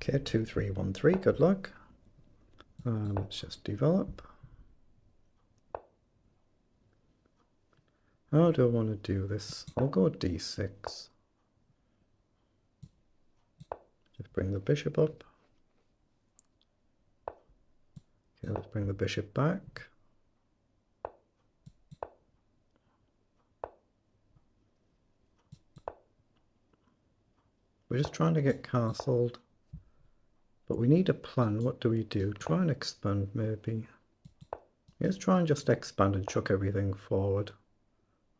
Okay, 2313, good luck. Let's just develop. How do I want to do this? I'll go d6. Just bring the bishop up. Okay, let's bring the bishop back. We're just trying to get castled. But we need a plan. What do we do? Try and expand, maybe. Let's try and just expand and chuck everything forward.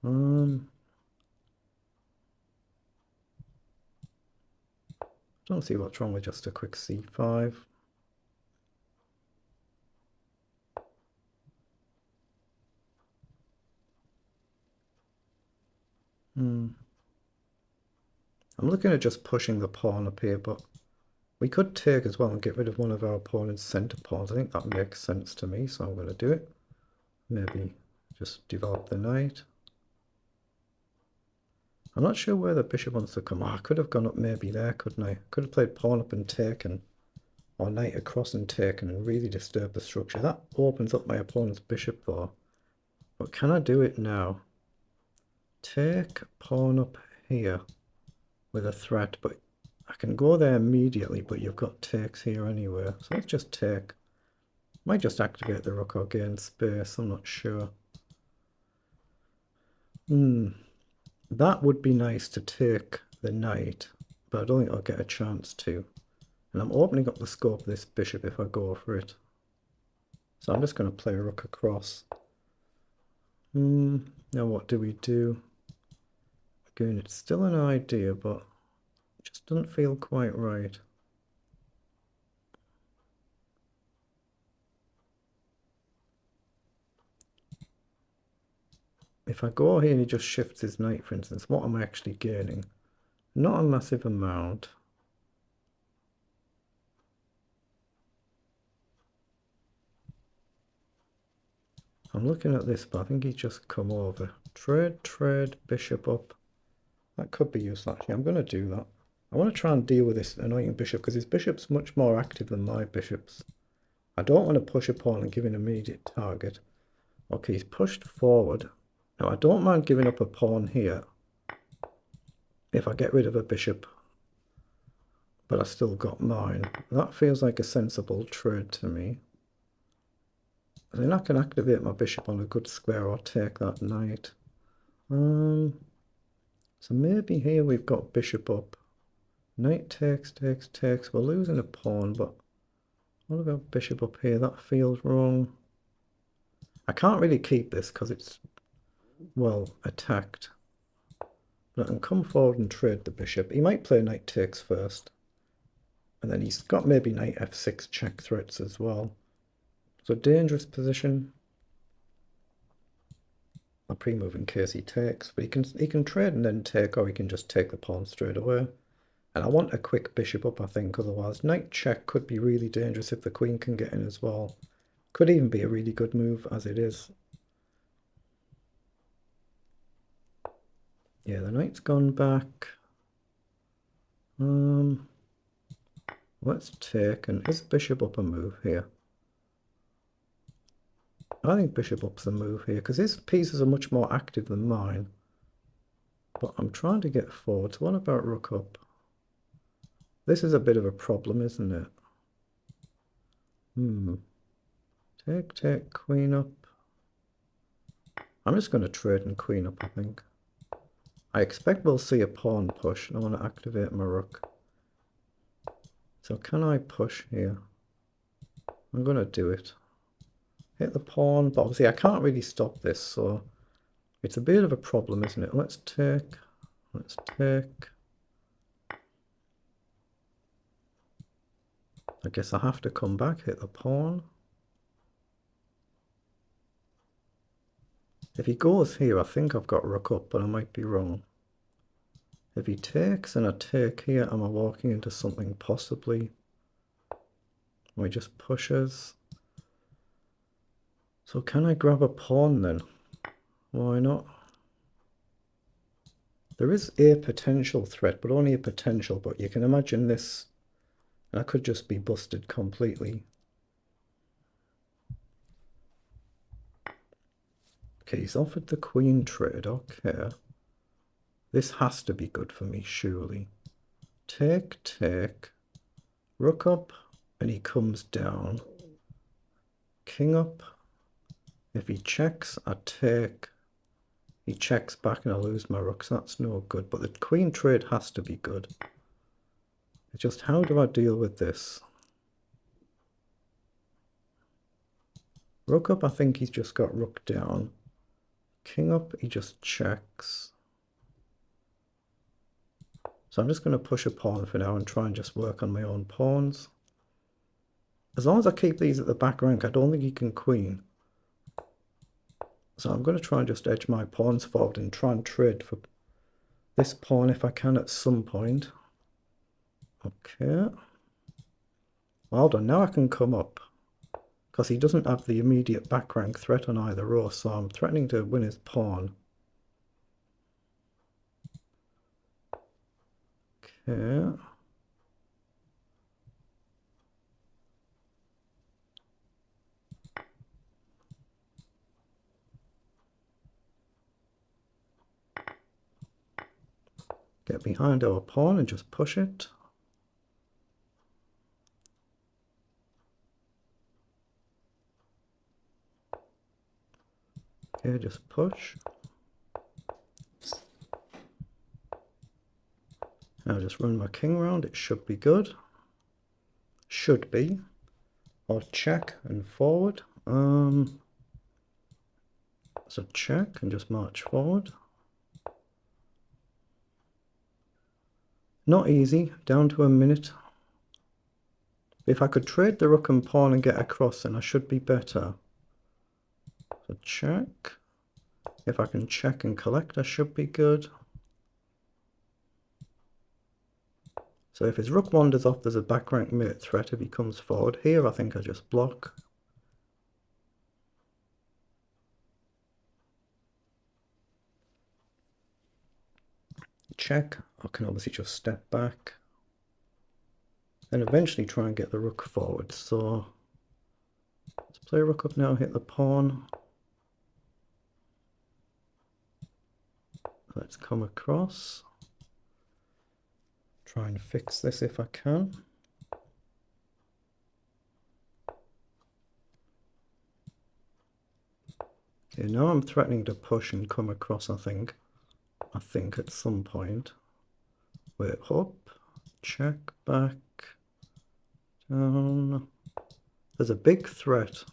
Don't see what's wrong with just a quick c5. I'm looking at just pushing the pawn up here, but we could take as well and get rid of one of our opponent's center pawns. I think that makes sense to me, so I'm going to do it. Maybe just develop the knight. I'm not sure where the bishop wants to come. Oh, I could have gone up maybe there, couldn't I? Could have played pawn up and taken, or knight across and taken, and really disturb the structure. That opens up my opponent's bishop though. But can I do it now? Take pawn up here with a threat, but I can go there immediately, but you've got takes here anyway. So let's just take. Might just activate the rook or gain space, I'm not sure. That would be nice to take the knight, but I don't think I'll get a chance to. And I'm opening up the scope of this bishop if I go for it. So I'm just going to play a rook across. Now what do we do? Again, it's still an idea, but it just doesn't feel quite right. If I go here and he just shifts his knight, for instance, what am I actually gaining? Not a massive amount. I'm looking at this, but I think he's just come over. Trade, bishop up. That could be useful, actually. I'm going to do that. I want to try and deal with this annoying bishop, because his bishop's much more active than my bishop's. I don't want to push a pawn and give an immediate target. Okay, he's pushed forward. Now, I don't mind giving up a pawn here if I get rid of a bishop, but I still got mine. That feels like a sensible trade to me. Then I can activate my bishop on a good square or take that knight. So maybe here we've got bishop up. Knight takes. We're losing a pawn, but what about bishop up here? That feels wrong. I can't really keep this because it's, well, attacked. But I can come forward and trade the bishop. He might play knight takes first. And then he's got maybe knight f6 check threats as well. So dangerous position. A pre-move in case he takes, but he can trade and then take, or he can just take the pawn straight away. And I want a quick bishop up, I think, otherwise knight check could be really dangerous if the queen can get in as well. Could even be a really good move as it is. Yeah, the knight's gone back. Let's take, and is bishop up a move here? I think bishop up's a move here, because his pieces are much more active than mine. But I'm trying to get forward, so what about rook up? This is a bit of a problem, isn't it? Take, queen up. I'm just going to trade and queen up, I think. I expect we'll see a pawn push, and I want to activate my rook. So can I push here? I'm going to do it. Hit the pawn, but obviously I can't really stop this, so it's a bit of a problem, isn't it? Let's take. I guess I have to come back, hit the pawn. If he goes here, I think I've got rook up, but I might be wrong. If he takes and I take here, am I walking into something possibly? Or he just pushes? So can I grab a pawn then? Why not? There is a potential threat, but only a potential, but you can imagine this And I could just be busted completely. Okay, he's offered the queen trade. Okay. This has to be good for me, surely. Take, take. Rook up, and he comes down. King up. If he checks, I take. He checks back and I lose my rooks. That's no good. But the queen trade has to be good. It's just, how do I deal with this? Rook up, I think he's just got rook down. King up, he just checks. So I'm just going to push a pawn for now and try and just work on my own pawns. As long as I keep these at the back rank, I don't think he can queen. So I'm going to try and just edge my pawns forward and try and trade for this pawn if I can at some point. Okay. Well done. Now I can come up. Because he doesn't have the immediate back rank threat on either row, so I'm threatening to win his pawn. Okay. Get behind our pawn and just push it. Okay, just push. Now just run my king round. It should be good. Should be. Or check and forward. So check and just march forward. Not easy. Down to a minute. If I could trade the rook and pawn and get across, then I should be better. So check. If I can check and collect, I should be good. So if his rook wanders off, there's a back rank mate threat if he comes forward. Here, I think I just block. Check. I can obviously just step back. And eventually try and get the rook forward. So let's play rook up now, hit the pawn. Let's come across. Try and fix this if I can. Okay, now I'm threatening to push and come across, I think at some point. Wait, up, check, back, down. There's a big threat.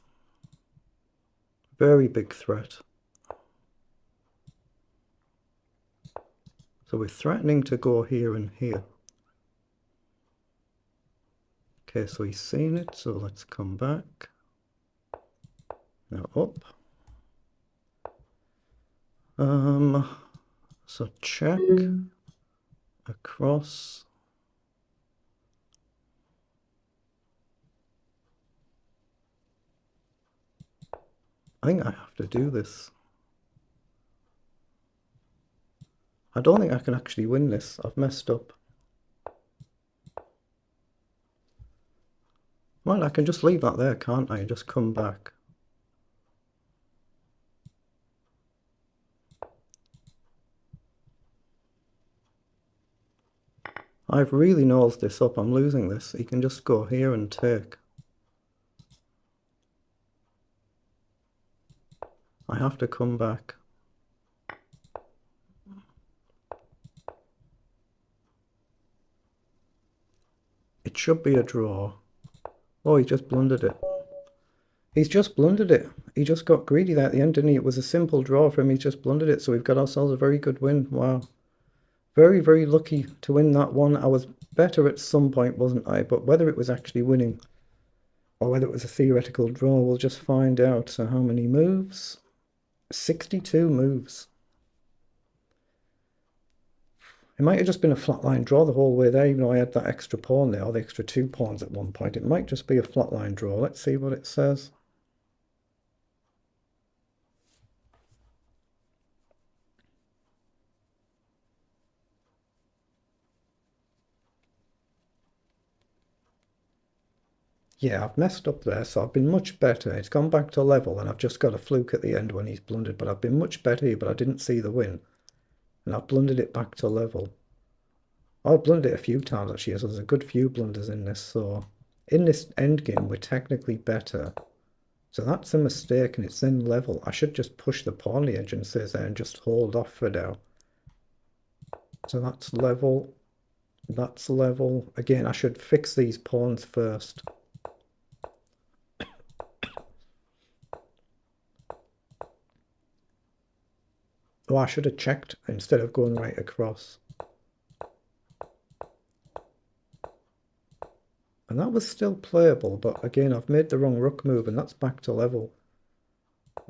Very big threat. So we're threatening to go here and here. Okay, so he's seen it, so let's come back. Now up. So check, across. I think I have to do this. I don't think I can actually win this. I've messed up. Well, I can just leave that there, can't I? And just come back. I've really nosed this up. I'm losing this. He can just go here and take. I have to come back. It should be a draw. Oh, he just blundered it. He's just blundered it. He just got greedy there at the end, didn't he? It was a simple draw for him. He just blundered it. So we've got ourselves a very good win. Wow. Very, very lucky to win that one. I was better at some point, wasn't I? But whether it was actually winning or whether it was a theoretical draw, we'll just find out. So how many moves? 62 moves. It might have just been a flatline draw the whole way there, even though I had that extra pawn there, or the extra 2 pawns at one point. It might just be a flatline draw. Let's see what it says. Yeah, I've messed up there, so I've been much better. It's gone back to level, and I've just got a fluke at the end when he's blundered, but I've been much better here, but I didn't see the win. And I've blundered it back to level. I've blundered it a few times, actually, so there's a good few blunders in this, so... In this endgame, we're technically better. So that's a mistake, and it's then level. I should just push the pawn the edge and sit there and just hold off for now. So that's level. That's level. Again, I should fix these pawns first. Oh, I should have checked instead of going right across. And that was still playable, but again, I've made the wrong rook move, and that's back to level.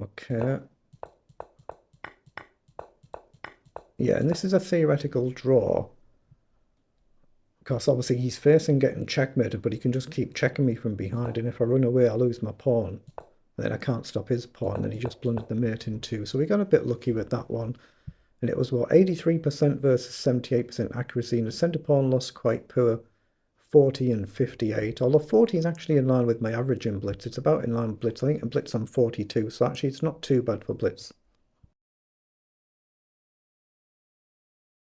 Okay. Yeah, and this is a theoretical draw. Because obviously he's facing getting checkmated, but he can just keep checking me from behind, and if I run away, I lose my pawn. And then I can't stop his pawn, and he just blundered the mate in two. So we got a bit lucky with that one. And it was, what, 83% versus 78% accuracy, and the centre pawn loss quite poor, 40 and 58. Although 40 is actually in line with my average in blitz. It's about in line with blitz. I think in blitz I'm 42, so actually it's not too bad for blitz.